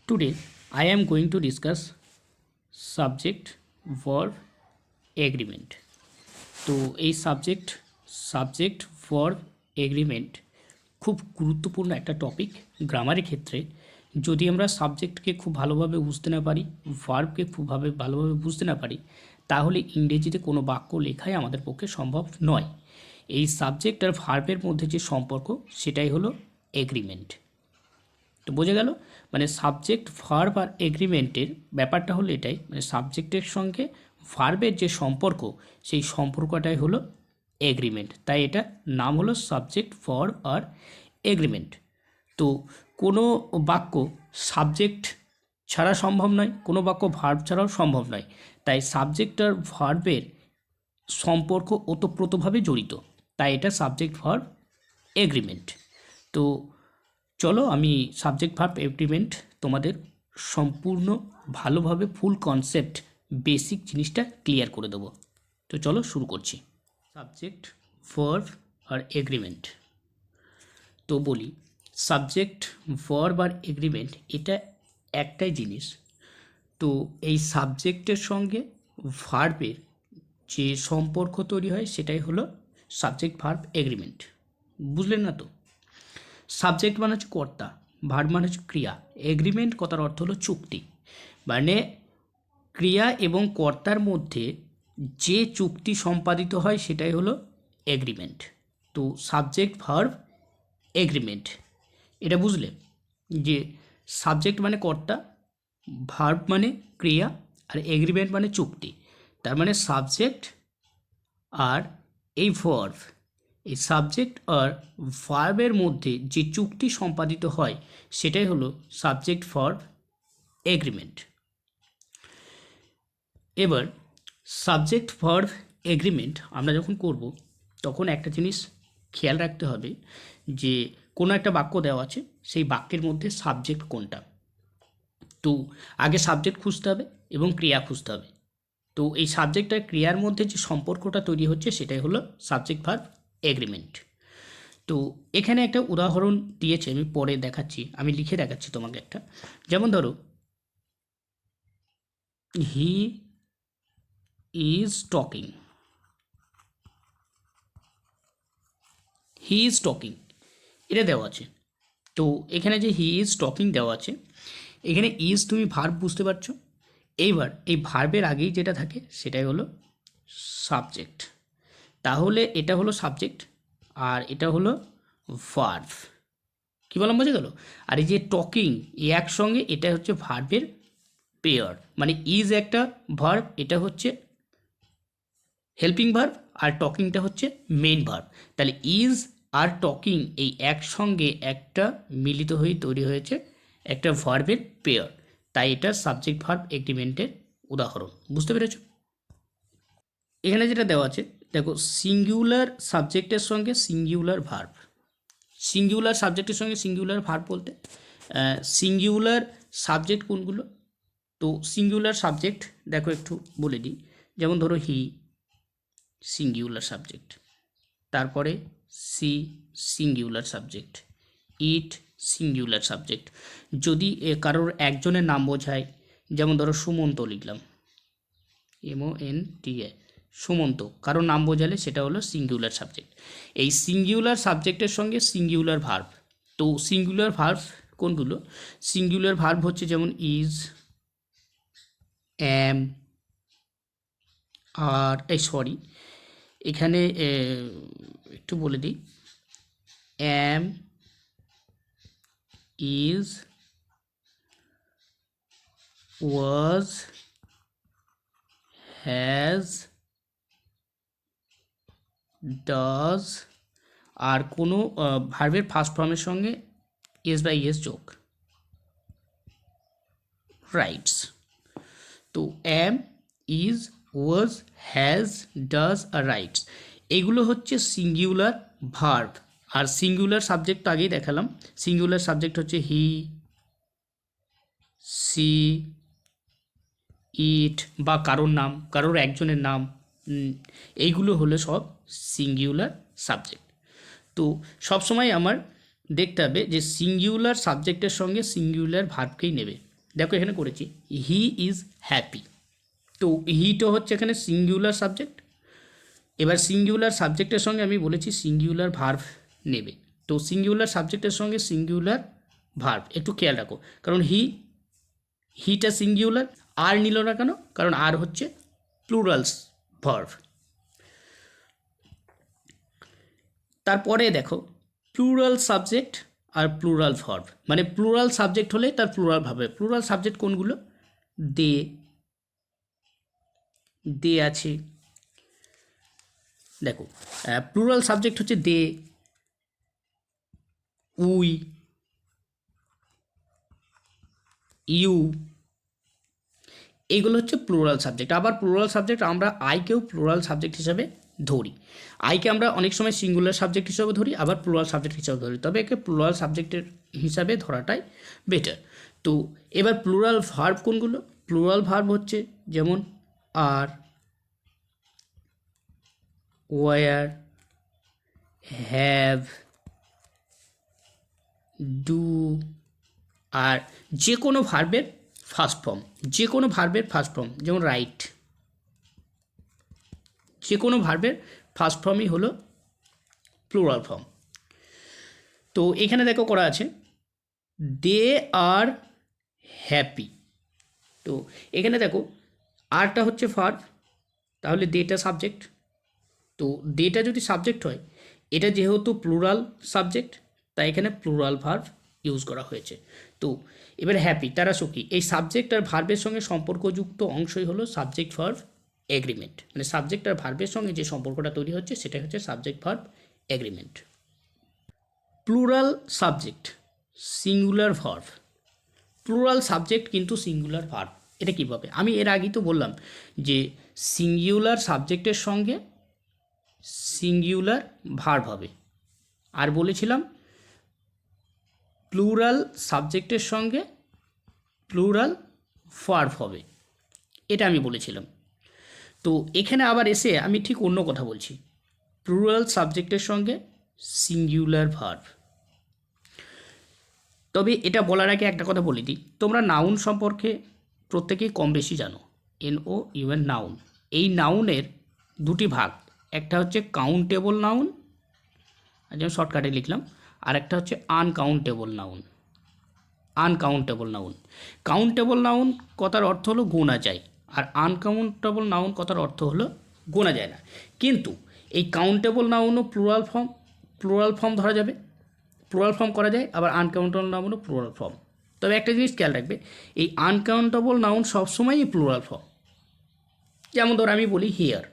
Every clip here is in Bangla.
Today I am going to discuss subject verb agreement. তো এই সাবজেক্ট ভার্ব এগ্রিমেন্ট খুব গুরুত্বপূর্ণ একটা টপিক গ্রামারের ক্ষেত্রে। যদি আমরা সাবজেক্টকে খুব ভালোভাবে বুঝতে না পারি, ভার্বকে খুব ভালোভাবে বুঝতে না পারি, তাহলে ইংরেজিতে কোনো বাক্য লেখাই আমাদের পক্ষে সম্ভব নয়। এই সাবজেক্ট আর ভার্বের মধ্যে যে সম্পর্ক সেটাই হলো এগ্রিমেন্ট। তো বোঝা গেল, মানে সাবজেক্ট ভার্ব আর এগ্রিমেন্টের ব্যাপারটা হলো এটাই, মানে সাবজেক্টের সঙ্গে ভার্বের যে সম্পর্ক সেই সম্পর্কটাই হলো এগ্রিমেন্ট। তাই এটা নাম হলো সাবজেক্ট ভার্ব আর এগ্রিমেন্ট। তো কোনো বাক্য সাবজেক্ট ছাড়া সম্ভব নয়, কোনো বাক্য ভার্ব ছাড়াও সম্ভব নয়। তাই সাবজেক্ট আর ভার্বের সম্পর্ক ওতপ্রোতভাবে জড়িত, তাই এটা সাবজেক্ট ভার্ব এগ্রিমেন্ট। তো চলো আমি সাবজেক্ট ভার্ব এগ্রিমেন্ট তোমাদের সম্পূর্ণ ভালোভাবে ফুল কনসেপ্ট বেসিক জিনিসটা ক্লিয়ার করে দেবো। তো চলো শুরু করছি। সাবজেক্ট ভার্ব আর এগ্রিমেন্ট। তো বলি, সাবজেক্ট ভার্ব আর এগ্রিমেন্ট এটা একটাই জিনিস। তো এই সাবজেক্টের সঙ্গে ভার্বের যে সম্পর্ক তৈরি হয় সেটাই হলো সাবজেক্ট ভার্ব এগ্রিমেন্ট। বুঝলেন না? তো সাবজেক্ট মানে হচ্ছে কর্তা, ভার্ব মানে হচ্ছে ক্রিয়া, এগ্রিমেন্ট কথার অর্থ হলো চুক্তি। মানে ক্রিয়া এবং কর্তার মধ্যে যে চুক্তি সম্পাদিত হয় সেটাই হলো এগ্রিমেন্ট। তো সাবজেক্ট ভার্ব এগ্রিমেন্ট এটা বুঝলে, যে সাবজেক্ট মানে কর্তা, ভার্ব মানে ক্রিয়া, আর এগ্রিমেন্ট মানে চুক্তি। তার মানে সাবজেক্ট আর এই ভার্ব, এই সাবজেক্ট আর ভার্বের মধ্যে যে চুক্তি সম্পাদিত হয় সেটাই হলো সাবজেক্ট ভার্ব এগ্রিমেন্ট। এবার সাবজেক্ট ভার্ব এগ্রিমেন্ট আমরা যখন করব তখন একটা জিনিস খেয়াল রাখতে হবে, যে কোনো একটা বাক্য দেওয়া আছে, সেই বাক্যের মধ্যে সাবজেক্ট কোনটা। তো আগে সাবজেক্ট খুঁজতে হবে এবং ক্রিয়া খুঁজতে হবে। তো এই সাবজেক্ট আর ক্রিয়ার মধ্যে যে সম্পর্কটা তৈরি হচ্ছে সেটাই হলো সাবজেক্ট ভার্ব এগ্রিমেন্ট। তো এখানে একটা উদাহরণ দিয়েছে, আমি পরে দেখাচ্ছি, আমি লিখে দেখাচ্ছি তোমাকে একটা। যেমন ধরো, he is talking, he is talking এটা দেওয়া আছে। তো এখানে যে হি ইজ টকিং দেওয়া আছে, এখানে ইজ তুমি ভার্ব বুঝতে পারছো। এইবার এই ভার্বের আগেই যেটা থাকে সেটাই হলো সাবজেক্ট। তাহলে এটা হলো সাবজেক্ট আর এটা হলো ভার্ব। কী বললাম বোঝা গেল? আর এই যে টকিং, এই একসঙ্গে এটা হচ্ছে ভার্বের পেয়ার, মানে ইজ একটা ভার্ব, এটা হচ্ছে হেল্পিং ভার্ব, আর টকিংটা হচ্ছে মেইন ভার্ব। তাহলে ইজ আর টকিং এই একসঙ্গে একটা মিলিত হয়ে তৈরি হয়েছে একটা ভার্বের পেয়ার, তাই এটা সাবজেক্ট ভার্ব এগ্রিমেন্টের উদাহরণ। বুঝতে পেরেছ? এখানে যেটা দেওয়া আছে দেখো, সিঙ্গুলার সাবজেক্টের সঙ্গে সিঙ্গুলার ভার্ব। সিঙ্গুলার সাবজেক্টের সঙ্গে সিঙ্গুলার ভার্ব বলতে সিঙ্গুলার সাবজেক্ট কোনগুলো? তো সিঙ্গুলার সাবজেক্ট দেখো একটু বলে দিই। যেমন ধরো হি সিঙ্গুলার সাবজেক্ট, তারপরে সি সিঙ্গুলার সাবজেক্ট, ইট সিঙ্গুলার সাবজেক্ট। যদি কারোর একজনের নাম বোঝায়, যেমন ধরো সুমন্ত লিখলাম, MONTA, সুমন্ত, কারোর নাম বোঝালে সেটা হলো সিঙ্গুলার সাবজেক্ট। এই সিঙ্গুলার সাবজেক্টের সঙ্গে সিঙ্গুলার ভার্ব। তো সিঙ্গুলার ভার্ব কোনগুলো? সিঙ্গুলার ভার্ব হচ্ছে যেমন ইজ, অ্যাম, আর এখানে একটু বলে দিই, am, is, was, has, does, আর কোনো ভার্বের ফার্স্ট ফর্মের সঙ্গে এস বাই এস যোগ, রাইটস। তো am, is, was, has, does আর রাইটস, এগুলো হচ্ছে সিঙ্গুলার ভার্ব। আর সিঙ্গুলার সাবজেক্ট তো আগেই দেখালাম, সিঙ্গুলার সাবজেক্ট হচ্ছে হি, সি, ইট, বা কারোর নাম, কারোর একজনের নাম, এইগুলো হলো সব সিঙ্গুলার সাবজেক্ট। তো সবসময় আমার দেখতে হবে যে সিঙ্গুলার সাবজেক্টের সঙ্গে সিঙ্গুলার ভার্বকেই নেবে। দেখো এখানে করেছি হি ইজ হ্যাপি, তো হিটা হচ্ছে এখানে সিঙ্গুলার সাবজেক্ট। এবার সিঙ্গুলার সাবজেক্টের সঙ্গে আমি বলেছি সিঙ্গুলার ভার্ব নেবে, তো সিঙ্গুলার সাবজেক্টের সঙ্গে সিঙ্গুলার ভার্ব একটু খেয়াল রাখো, কারণ হিটা সিঙ্গুলার, আর নিল না কেন, কারণ আর হচ্ছে প্লুরালস ভার্ব। তারপরে দেখো প্লুরাল সাবজেক্ট আর প্লুরাল ভার্ব, মানে প্লুরাল সাবজেক্ট হলে তার প্লুরাল ভার্ব। প্লুরাল সাবজেক্ট কোনগুলো? দে, দে আছে, দেখো প্লুরাল সাবজেক্ট হচ্ছে দে, উই, ইউ, এইগুলো হচ্ছে প্লুরাল সাবজেক্ট। আবার প্লুরাল সাবজেক্ট আমরা আইকেও প্লুরাল সাবজেক্ট হিসাবে ধরি। আইকে আমরা অনেক সময় সিঙ্গুলার সাবজেক্ট হিসাবে ধরি, আবার প্লুরাল সাবজেক্ট হিসাবে ধরি, তবে একে প্লুরাল সাবজেক্টের হিসাবে ধরাটাই বেটার। তো এবার প্লুরাল ভার্ব কোনগুলো? প্লুরাল ভার্ব হচ্ছে যেমন আর, ওয়ার, হ্যাভ, ডু, আর যে কোনো ভার্বের ফার্স্ট ফর্ম, যে কোনো ভার্বের ফার্স্ট ফর্ম, যেমন রাইট, যে কোনো ভার্বের ফার্স্ট ফর্মই হলো প্লুরাল ফর্ম। তো এখানে দেখো করা আছে দে আর হ্যাপি, তো এখানে দেখো আরটা হচ্ছে ভার্ব, তাহলে দেটা সাবজেক্ট। তো দেটা যদি সাবজেক্ট হয়, এটা যেহেতু প্লুরাল সাবজেক্ট, তাই এখানে প্লুরাল ভার্ব ইউজ করা হয়েছে। তো এবার হ্যাপি, তারা সুখী, এই সাবজেক্ট আর ভার্বের সঙ্গে সম্পর্কযুক্ত অংশই হলো সাবজেক্ট ভার্ব এগ্রিমেন্ট, মানে সাবজেক্ট আর ভার্বের সঙ্গে যে সম্পর্কটা তৈরি হচ্ছে সেটাই হচ্ছে subject verb agreement. Plural subject, singular verb, plural subject কিন্তু সিঙ্গুলার ভার্ব। এটা কীভাবে? আমি এর আগেই তো বললাম যে সিঙ্গুলার সাবজেক্টের সঙ্গে সিঙ্গুলার ভার্ব হবে, আর বলেছিলাম প্লুরাল সাবজেক্টের সঙ্গে প্লুরাল ভার্ব হবে, এটা আমি বলেছিলাম। তো এখানে আবার এসে আমি ঠিক অন্য কথা বলছি, প্লুরাল সাবজেক্টের সঙ্গে সিঙ্গুলার ভার্ব। তবে এটা বলার আগে একটা কথা বলে দিই, তোমরা নাউন সম্পর্কে প্রত্যেকেই কম বেশি জানো, NOUN নাউন। এই নাউনের দুটি ভাগ, একটা হচ্ছে কাউন্টেবল নাউন, যেমন শর্টকাটে লিখলাম, আর একটা হচ্ছে uncountable noun. Uncountable noun, countable noun কথার অর্থ হলো গোনা যায়, আর আনকাউন্টেবল নাউন কথার অর্থ হলো গোনা যায় না। কিন্তু এই কাউন্টেবল নাউনও প্লুরাল ফর্ম ধরা যাবে, প্লুরাল ফর্ম করা যায়, আবার আনকাউন্টেবল নাউনও প্লুরাল ফর্ম। তবে একটা জিনিস খেয়াল রাখবে, এই আনকাউন্টেবল নাউন সবসময়ই প্লুরাল ফর্ম। যেমন ধর আমি বলি হেয়ার,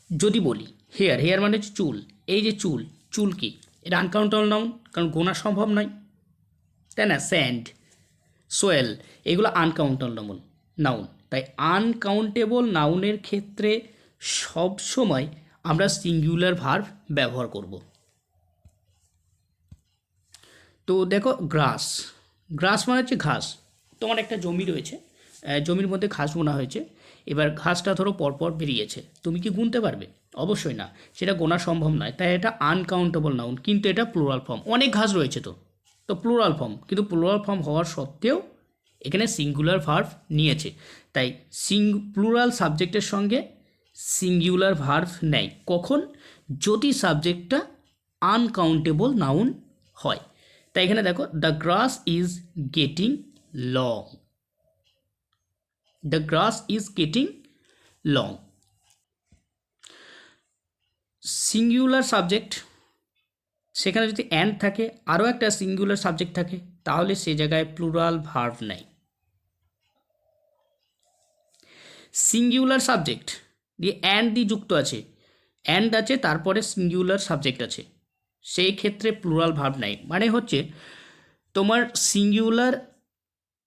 যদি বলি হেয়ার, হেয়ার মানে হচ্ছে চুল, এই যে চুল, চুল কি? এটা আনকাউন্টেবল নাউন, কারণ গোনা সম্ভব নয়, তাই না? স্যান্ড, সোয়েল, এগুলো আনকাউন্টেবল নাউন। তাই আনকাউন্টেবল নাউনের ক্ষেত্রে সবসময় আমরা সিঙ্গুলার ভার্ব ব্যবহার করব। তো দেখো গ্রাস, গ্রাস মানে হচ্ছে ঘাস। তোমার একটা জমি রয়েছে, জমির মধ্যে ঘাস বোনা হয়েছে, এবার ঘাসটা ধরো পরপর বেরিয়েছে, তুমি কি গুনতে পারবে? অবশ্যই না, সেটা গোনা সম্ভব নয়, তাই এটা আনকাউন্টেবল নাউন, কিন্তু এটা প্লুরাল ফর্ম। অনেক ঘাস রয়েছে তো প্লুরাল ফর্ম, কিন্তু প্লুরাল ফর্ম হওয়ার সত্ত্বেও এখানে সিঙ্গুলার ভার্ব নিয়েছে, তাই প্লুরাল সাবজেক্টের সঙ্গে সিঙ্গুলার ভার্ব নেয় কখন? যদি সাবজেক্টটা আনকাউন্টেবল নাউন হয়। তাই এখানে দেখো the grass is getting long, the grass is getting long. Singular subject, সেখানে যদি অ্যান্ড থাকে, আরও একটা সিঙ্গুলার সাবজেক্ট থাকে, তাহলে সে জায়গায় প্লুরাল ভার্ব নেয়। সিঙ্গুলার সাবজেক্ট দিয়ে অ্যান্ড দিয়ে যুক্ত আছে, অ্যান্ড আছে, তারপরে সিঙ্গুলার সাবজেক্ট আছে, সেই ক্ষেত্রে প্লুরাল ভার্ব নেয়। মানে হচ্ছে তোমার সিঙ্গুলার,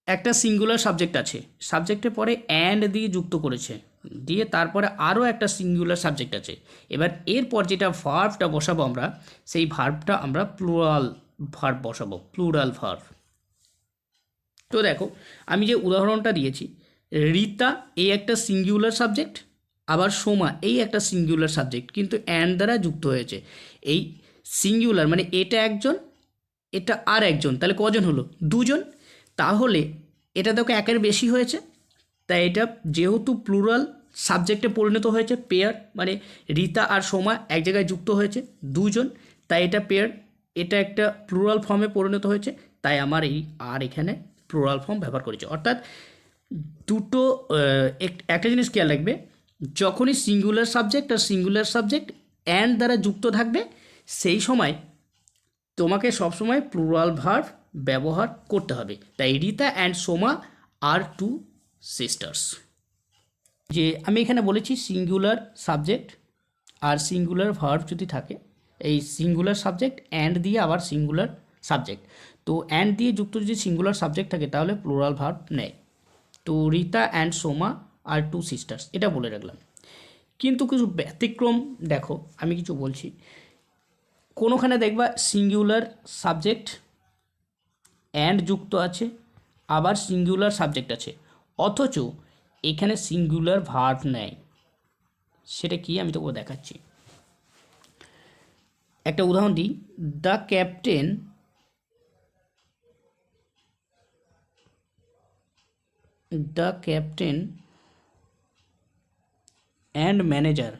একটা সিঙ্গুলার সাবজেক্ট আছে, সাবজেক্টের পরে অ্যান্ড দিয়ে যুক্ত করেছে, দিয়ে তারপরে আরও একটা সিঙ্গুলার সাবজেক্ট আছে, এবার এরপর যেটা ভার্বটা বসাবো আমরা, সেই ভার্বটা আমরা প্লুরাল ভার্ব বসাবো, প্লুরাল ভার্ব। তো দেখো আমি যে উদাহরণটা দিয়েছি, রীতা এই একটা সিঙ্গুলার সাবজেক্ট, আবার সোমা এই একটা সিঙ্গুলার সাবজেক্ট, কিন্তু অ্যান্ড দ্বারা যুক্ত হয়েছে। এই সিঙ্গুলার মানে এটা একজন, এটা আর একজন, তাহলে কজন হলো? দুজন। তাহলে এটা দেখো একের বেশি হয়েছে, তাই এটা যেহেতু প্লুরাল সাবজেক্টে পরিণত হয়েছে, পেয়ার মানে রীতা আর সোমা এক জায়গায় যুক্ত হয়েছে দুজন, তাই এটা পেয়ার, এটা একটা প্লুরাল ফর্মে পরিণত হয়েছে, তাই আমার এই আর এখানে প্লুরাল ফর্ম ব্যবহার করেছে। অর্থাৎ দুটো একটা জিনিস খেয়াল রাখবে, যখনই সিঙ্গুলার সাবজেক্ট আর সিঙ্গুলার সাবজেক্ট অ্যান্ড দ্বারা যুক্ত থাকবে, সেই সময় তোমাকে সবসময় প্লুরাল ভার্ব ব্যবহার করতে হবে। তাই Rita and Soma are two sisters. যে আমি এখানে বলেছি সিঙ্গুলার সাবজেক্ট আর সিঙ্গুলার ভার্ব যদি থাকে, এই সিঙ্গুলার সাবজেক্ট অ্যান্ড দিয়ে আবার সিঙ্গুলার সাবজেক্ট, তো অ্যান্ড দিয়ে যুক্ত যদি সিঙ্গুলার সাবজেক্ট থাকে তাহলে প্লুরাল ভার্ব নেয়। তো Rita and Soma are two sisters, এটা বলে রাখলাম। কিন্তু কিছু ব্যতিক্রম দেখো, আমি কিছু বলছি। কোনোখানে দেখবা সিঙ্গুলার সাবজেক্ট অ্যান্ড যুক্ত আছে, আবার সিঙ্গুলার সাবজেক্ট আছে, অথচ এখানে সিঙ্গুলার ভার্ব নেয়। সেটা কি আমি তোকে দেখাচ্ছি। একটা উদাহরণ দিই, the captain and manager,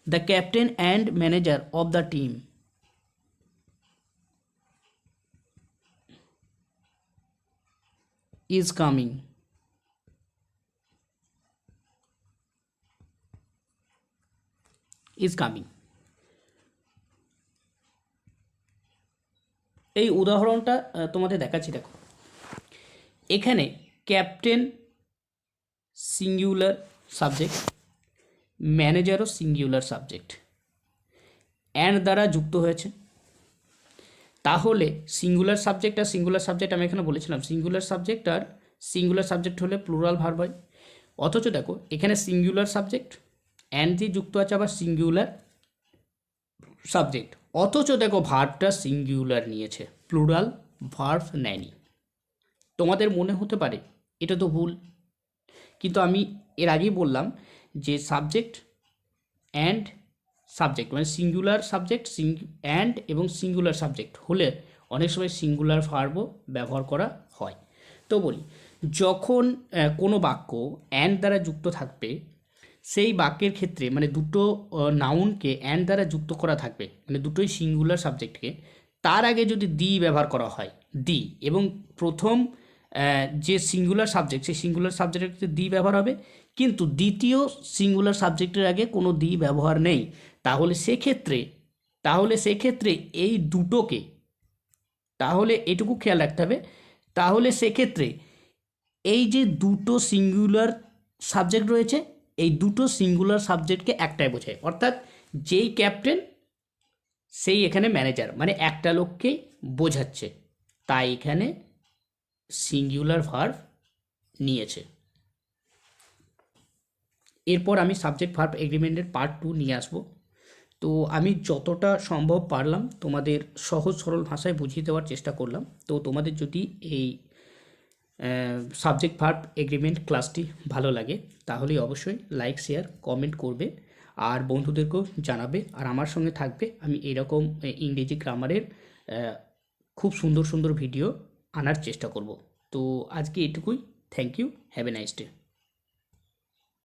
the captain and manager of the team is coming. এই উদাহরণটা তোমাদের দেখাচ্ছি। দেখো এখানে ক্যাপ্টেন সিঙ্গুলার সাবজেক্ট, ম্যানেজারও সিঙ্গুলার সাবজেক্ট, অ্যান্ড দ্বারা যুক্ত হয়েছে। তাহলে সিঙ্গুলার সাবজেক্ট আর সিঙ্গুলার সাবজেক্ট, আমি এখানে বলেছিলাম সিঙ্গুলার সাবজেক্ট আর সিঙ্গুলার সাবজেক্ট হলে প্লুরাল ভার্ব হয়। অথচ দেখো এখানে সিঙ্গুলার সাবজেক্ট অ্যান্ড দিয়ে যুক্ত আছে আবার সিঙ্গুলার সাবজেক্ট, অথচ দেখো ভার্বটা সিঙ্গুলার নিয়েছে, প্লুরাল ভার্ব নেয়নি। তোমাদের মনে হতে পারে এটা তো ভুল, কিন্তু আমি এর আগেই বললাম যে সাবজেক্ট অ্যান্ড সাবজেক্ট মানে সিঙ্গুলার সাবজেক্ট অ্যান্ড এবং সিঙ্গুলার সাবজেক্ট হলে অনেক সময় সিঙ্গুলার ভার্বও ব্যবহার করা হয়। তো বলি, যখন কোনো বাক্য অ্যান্ড দ্বারা যুক্ত থাকবে, সেই বাক্যের ক্ষেত্রে মানে দুটো নাউনকে অ্যান্ড দ্বারা যুক্ত করা থাকবে, মানে দুটোই সিঙ্গুলার সাবজেক্টকে, তার আগে যদি দি ব্যবহার করা হয়, দি, এবং প্রথম যে সিঙ্গুলার সাবজেক্ট সেই সিঙ্গুলার সাবজেক্টের ক্ষেত্রে দি ব্যবহার হবে, কিন্তু দ্বিতীয় সিঙ্গুলার সাবজেক্টের আগে কোনো দি ব্যবহার নেই, তাহলে সেক্ষেত্রে এই দুটোকে, তাহলে এটুকু খেয়াল রাখতে হবে, তাহলে সেক্ষেত্রে এই যে দুটো সিঙ্গুলার সাবজেক্ট রয়েছে, এই দুটো সিঙ্গুলার সাবজেক্টকে একটাই বোঝায়। অর্থাৎ যেই ক্যাপ্টেন সেই এখানে ম্যানেজার, মানে একটা লোককেই বোঝাচ্ছে, তাই এখানে সিঙ্গুলার ভার্ব নিয়েছে। এরপর আমি সাবজেক্ট ভার্ব এগ্রিমেন্টের পার্ট 2 নিয়ে আসবো। তো আমি যতটা সম্ভব পারলাম তোমাদের সহজ সরল ভাষায় বুঝিয়ে দেওয়ার চেষ্টা করলাম। তো তোমাদের যদি এই সাবজেক্ট ভার্ব এগ্রিমেন্ট ক্লাসটি ভালো লাগে তাহলে অবশ্যই লাইক, শেয়ার, কমেন্ট করবে আর বন্ধুদেরকেও জানাবে, আর আমার সঙ্গে থাকবে। আমি এরকম ইংরেজি গ্রামারের খুব সুন্দর সুন্দর ভিডিও আনার চেষ্টা করব। তো আজকে এটুকুই। Thank you, have a nice day.